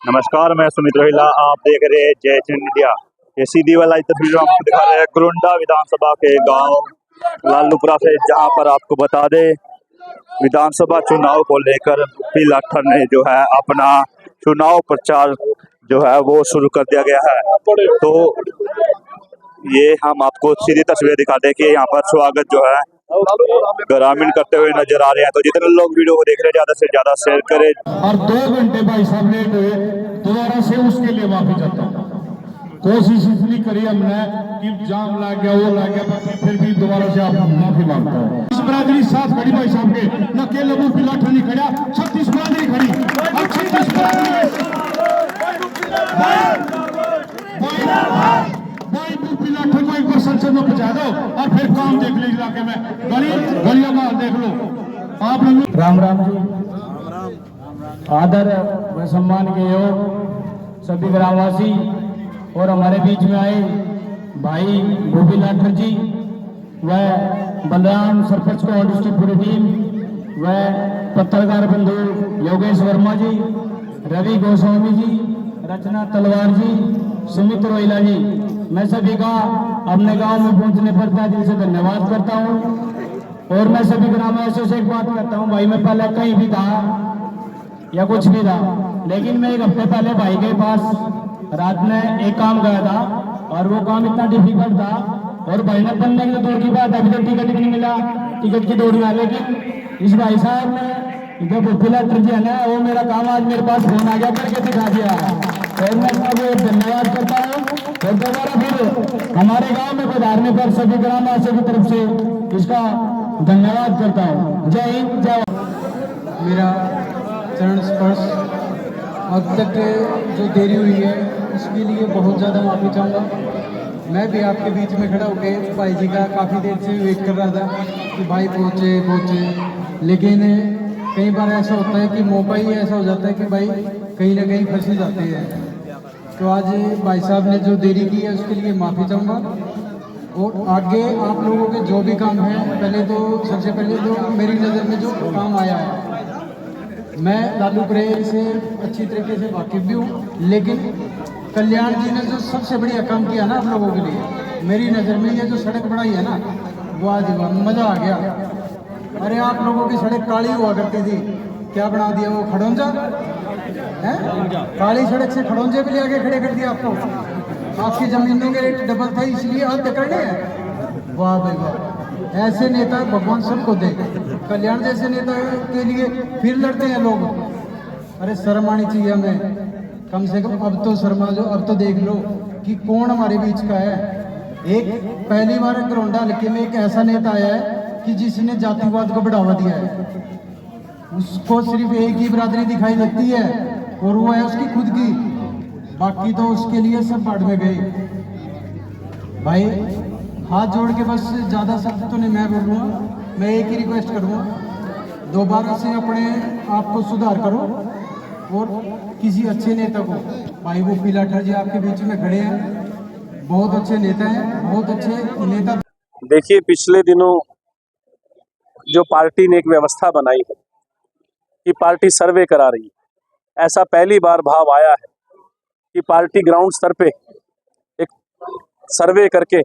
नमस्कार, मैं सुमित रोहिला। आप देख रहे हैं जय हिंद इंडिया। ये सीधी वाला तस्वीर आपको दिखा रहे हैं कुरुंडा विधानसभा के गांव लालूपुरा से, जहां पर आपको बता दे विधानसभा चुनाव को लेकर लाठर ने जो है अपना चुनाव प्रचार जो है वो शुरू कर दिया गया है। तो ये हम आपको सीधी तस्वीर दिखा दे कि यहाँ पर स्वागत जो है ग्रामीण करते हुए नजर आ रहे हैं। तो जितने लोग वीडियो को देख रहे हैं ज्यादा से ज्यादा शेयर करें। और 2 घंटे भाई साहब लेट हुए, दोबारा से उसके लिए माफी चाहता हूँ। कोशिश इतनी करी हमने कि जाम लग गया, वो लग गया, पर फिर भी दोबारा से आप माफी मांगता हूँ। इस बरादरी साथ खड़ी भाई साहब के, न केवल वो पिलाठा नहीं खड़ा, 36 बरादरी खड़ी और 36 बरादरी पिलाठा को एक बार संसद में पहुंचा दो और फिर काम देख लो। इलाके में गलियों का देख लो आप लोग। राम राम जी, आदर व सम्मान के योग सभी ग्रामवासी और हमारे बीच में आए भाई गोपी लाठर जी व बलराम सरपंच को और उसकी पूरी टीम व पत्रकार बंधु योगेश वर्मा जी, रवि गोस्वामी जी, रचना तलवार जी, सुमित रोहिला जी, मैं सभी का अपने गांव में पहुंचने पर तहे दिल से धन्यवाद करता हूं। और मैं सभी ग्रामवासियों से एक बात करता हूं, भाई मैं पहले कहीं भी था या कुछ भी था, लेकिन मैं एक हफ्ते पहले भाई के पास रात में एक काम गया था और वो काम इतना डिफिकल्ट था और भाई ने बनने की दौड़ की बात, अभी तक टिकट नहीं मिला, टिकट की दौड़ में। लेकिन इस भाई साहब ने जो लाठर जी है ना, वो मेरा काम आज मेरे पास फोन आ गया करके दिखा दिया और मैं सबको धन्यवाद करता हूँ। और दोबारा फिर हमारे गांव में पधारने पर सभी ग्रामवासियों की तरफ से इसका धन्यवाद करता हूँ। जय हिंद, जय। मेरा चरण स्पर्श अब तक जो देरी हुई है उसके लिए बहुत ज़्यादा माफ़ी चाहूँगा। मैं भी आपके बीच में खड़ा होकर भाई जी का काफ़ी देर से वेट कर रहा था कि भाई पहुँचे, लेकिन कई बार ऐसा होता है कि मौका ही ऐसा हो जाता है कि भाई कहीं ना कहीं फंस जाते हैं। तो आज भाई साहब ने जो देरी की है उसके लिए माफ़ी चाहूँगा। और आगे आप लोगों के जो भी काम हैं, पहले तो सबसे पहले तो मेरी नज़र में जो काम आया है, मैं लालूपुरे से अच्छी तरीके से वाकिफ भी हूँ, लेकिन कल्याण जी ने जो सबसे बढ़िया काम किया ना आप लोगों के लिए, मेरी नज़र में ये जो सड़क बनाई है ना, वो आज मज़ा आ गया। अरे आप लोगों की सड़क काली हुआ करती थी, क्या बना दिया वो खड़ोंजा है, काली सड़क से खड़ोंजे भी ले आके खड़े कर दिया आपको। आपकी जमीनों के रेट डबल थे, इसलिए आप करने हैं। वाह भाई वाह, ऐसे नेता भगवान सबको दे। कल्याण जैसे नेता के लिए फिर लड़ते हैं लोग। अरे शर्म आनी चाहिए हमें कम से कम। अब तो शर्मा जो, अब तो देख लो कि कौन हमारे बीच का है। एक पहली बार करोंडा हल्के में एक ऐसा नेता आया है कि जिसने जातिवाद को बढ़ावा दिया है। उसको सिर्फ एक ही बिरादरी दिखाई देती है और वो है उसकी खुद की, बाकी तो उसके लिए सब बाढ़ में गए। भाई हाथ जोड़ के बस, ज़्यादा शब्द तो नहीं मैं बोलूँगा, मैं एक ही रिक्वेस्ट करूँगा, दोबारा से अपने आप को सुधार करो और किसी अच्छे नेता को, भाई वो लाठर जी आपके बीच में खड़े हैं, बहुत अच्छे नेता हैं, बहुत अच्छे नेता। देखिए, पिछले दिनों जो पार्टी ने एक व्यवस्था बनाई है कि पार्टी सर्वे करा रही है, ऐसा पहली बार भाव आया है कि पार्टी ग्राउंड स्तर पे एक सर्वे करके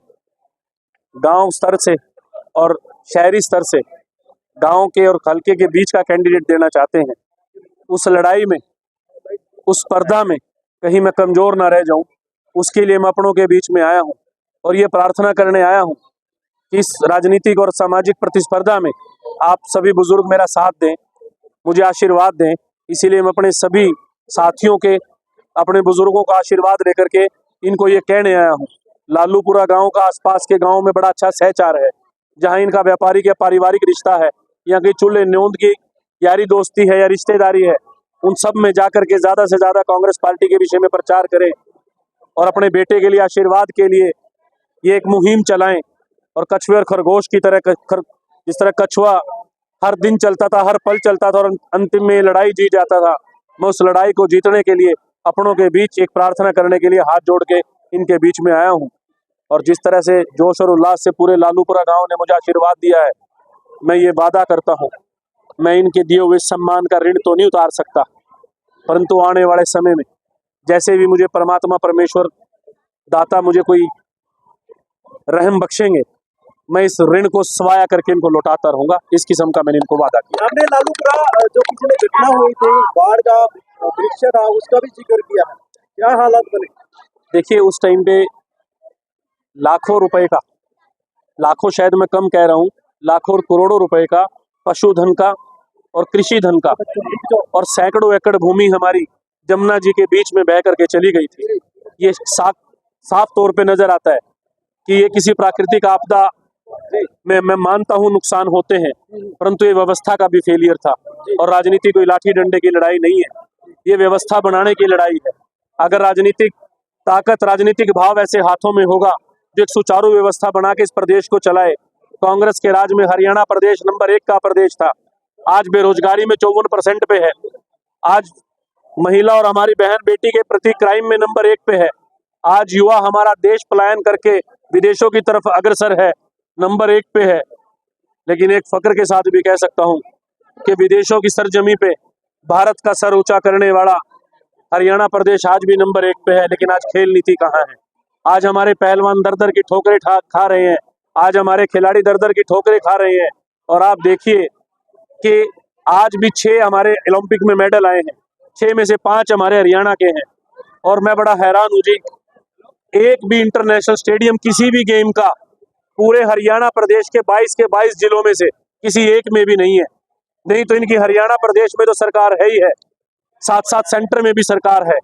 गांव स्तर से और शहरी स्तर से गांव के और हल्के के बीच का कैंडिडेट देना चाहते हैं। उस लड़ाई में, उस स्पर्धा में कहीं मैं कमजोर ना रह जाऊं, उसके लिए मैं अपनों के बीच में आया हूं और ये प्रार्थना करने आया हूं कि इस राजनीतिक और सामाजिक प्रतिस्पर्धा में आप सभी बुजुर्ग मेरा साथ दें, मुझे आशीर्वाद दें। इसीलिए मैं अपने सभी साथियों के, अपने बुजुर्गों का आशीर्वाद लेकर के इनको ये कहने आया हूँ। लालूपुरा गांव का आसपास के गांव में बड़ा अच्छा सहचार है, जहां इनका व्यापारिक या पारिवारिक रिश्ता है, यहाँ की चूल्हे न्योंद की यारी दोस्ती है या रिश्तेदारी है, उन सब में जाकर के ज़्यादा से ज़्यादा कांग्रेस पार्टी के विषय में प्रचार करें और अपने बेटे के लिए आशीर्वाद के लिए ये एक मुहिम चलाएं। और कछुए और खरगोश की तरह जिस तरह कछुआ हर दिन चलता था, हर पल चलता था और अंतिम में लड़ाई जीत जाता था, मैं उस लड़ाई को जीतने के लिए अपनों के बीच एक प्रार्थना करने के लिए हाथ जोड़ के इनके बीच में आया हूं। और जिस तरह से जोश और उल्लास से पूरे लालूपुरा गांव ने मुझे आशीर्वाद दिया है, मैं ये वादा करता हूं, मैं इनके दिए हुए सम्मान का ऋण तो नहीं उतार सकता, परंतु आने वाले समय में जैसे भी मुझे परमात्मा परमेश्वर दाता मुझे कोई रहम बख्शेंगे, मैं इस ऋण को स्वाया करके इनको लौटाता रहूंगा। इस किस्म का मैंने इनको वादा किया। हमने लालूपुरा जो पिछले घटना हुई थी, बाढ़ का दृश्य था, उसका भी जिक्र किया है। क्या हालात बने? देखिए, उस टाइम पे लाखों रुपए का, लाखों शायद मैं कम कह रहा हूँ, लाखों और करोड़ों रुपए का पशुधन का और कृषि धन का और सैकड़ों एकड़ भूमि हमारी जमुना जी के बीच में बह करके चली गई थी। ये साफ तौर पे नजर आता है कि ये किसी प्राकृतिक आपदा में मैं मानता हूँ नुकसान होते हैं, परंतु ये व्यवस्था का भी फेलियर था। और राजनीति कोई लाठी डंडे की लड़ाई नहीं है, ये व्यवस्था बनाने की लड़ाई है। अगर राजनीतिक ताकत, राजनीतिक भाव ऐसे हाथों में होगा जो एक सुचारू व्यवस्था बना के इस प्रदेश को चलाए। कांग्रेस के राज में हरियाणा प्रदेश नंबर 1 का प्रदेश था, आज बेरोजगारी में 54% पे है। आज महिला और हमारी बहन बेटी के प्रति क्राइम में नंबर 1 पे है। आज युवा हमारा देश पलायन करके विदेशों की तरफ अग्रसर है, नंबर 1 पे है। लेकिन एक फक्र के साथ भी कह सकता हूं कि विदेशों की सरजमी पे भारत का सर ऊंचा करने वाला हरियाणा प्रदेश आज भी नंबर 1 पे है। लेकिन आज खेल नीति कहाँ है? आज हमारे पहलवान दर दर की ठोकरें खा रहे हैं, आज हमारे खिलाड़ी दर दर की ठोकरें खा रहे हैं। और आप देखिए कि आज भी 6 हमारे ओलंपिक में मेडल आए हैं, 6 में से 5 हमारे हरियाणा के हैं। और मैं बड़ा हैरान हूँ जी, एक भी इंटरनेशनल स्टेडियम किसी भी गेम का पूरे हरियाणा प्रदेश के 22 जिलों में से किसी एक में भी नहीं है। नहीं तो इनकी हरियाणा प्रदेश में तो सरकार है ही है, साथ साथ सेंटर में भी सरकार है।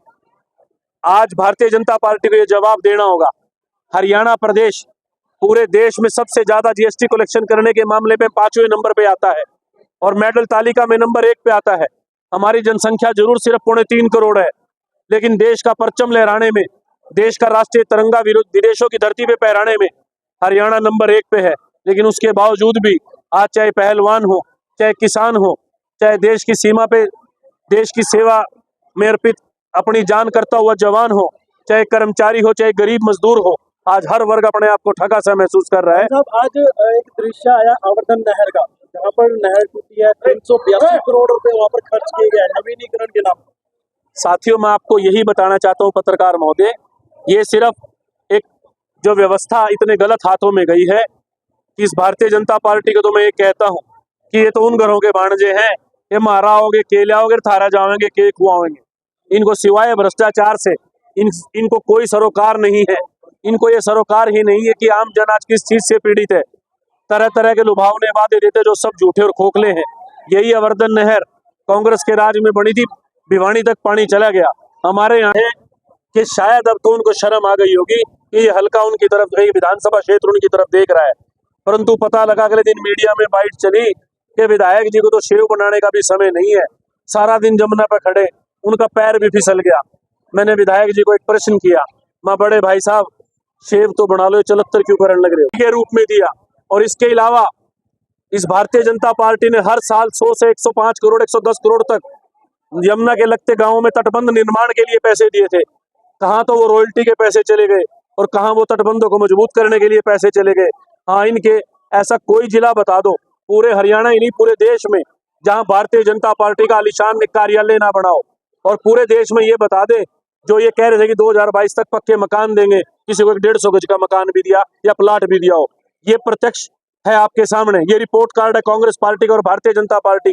आज भारतीय जनता पार्टी को ये जवाब देना होगा। हरियाणा प्रदेश पूरे देश में सबसे ज्यादा जीएसटी कलेक्शन करने के मामले में 5वें नंबर पे आता है और मेडल तालिका में नंबर 1 पे आता है। हमारी जनसंख्या जरूर सिर्फ 3.25 करोड़ है, लेकिन देश का परचम लहराने में, देश का राष्ट्रीय तिरंगा विदेशों की धरती पे फहराने में हरियाणा नंबर 1 पे है। लेकिन उसके बावजूद भी आज चाहे पहलवान हो, चाहे किसान हो, चाहे देश की सीमा पे देश की सेवा में अर्पित अपनी जान करता हुआ जवान हो, चाहे कर्मचारी हो, चाहे गरीब मजदूर हो, आज हर वर्ग अपने आप को ठगा सा महसूस कर रहा है। साहब, आज एक दृश्य आया आवर्धन नहर का, जहाँ पर नहर टूटी है, 382 करोड़ रुपए वहाँ पर खर्च किए गए नवीनीकरण के नाम। साथियों, मैं आपको यही बताना चाहता हूँ पत्रकार महोदय, ये सिर्फ एक जो व्यवस्था इतने गलत हाथों में गई है कि इस भारतीय जनता पार्टी को तो मैं ये कहता हूँ कि ये तो उन घरों के भाणजे हैं, ये मारा होगे, केले आओगे, थारा जाओगे, के खुआओगे। इनको सिवाय भ्रष्टाचार से इनको कोई सरोकार नहीं है। इनको ये सरोकार ही नहीं है कि आम जन आज किस चीज से पीड़ित है। तरह तरह के लुभावने वादे देते जो सब झूठे और खोखले हैं। यही आवर्धन नहर कांग्रेस के राज में बनी थी, भिवानी तक पानी चला गया। हमारे यहाँ है कि शायद अब तो उनको शर्म आ गई होगी कि ये हल्का उनकी तरफ, विधानसभा क्षेत्र उनकी तरफ देख रहा है, परंतु पता लगा अगले दिन मीडिया में बाइट चली कि विधायक जी को तो शेव बनाने का भी समय नहीं है, सारा दिन जमुना पर खड़े, उनका पैर भी फिसल गया। मैंने विधायक जी को एक प्रश्न किया, माँ बड़े भाई साहब शेव तो बना लो, चलत्तर क्यों करने लग रहे हो, के रूप में दिया। और इसके अलावा इस भारतीय जनता पार्टी ने हर साल 100 से 105 करोड़ 110 करोड़ तक यमुना के लगते गांवों में तटबंध निर्माण के लिए पैसे दिए थे। कहाँ तो वो रॉयल्टी के पैसे चले गए और कहाँ वो तटबंधों को मजबूत करने के लिए पैसे चले गए। हाँ, इनके ऐसा कोई जिला बता दो पूरे हरियाणा ही नहीं पूरे देश में जहां भारतीय जनता पार्टी का आलीशान कार्यालय ना बनाओ, और पूरे देश में ये बता दे जो ये कह रहे थे कि 2022 तक पक्के मकान देंगे, किसी को 150 गज का मकान भी दिया या प्लाट भी दिया हो। ये प्रत्यक्ष है आपके सामने, ये रिपोर्ट कार्ड है कांग्रेस पार्टी का और भारतीय जनता पार्टी का।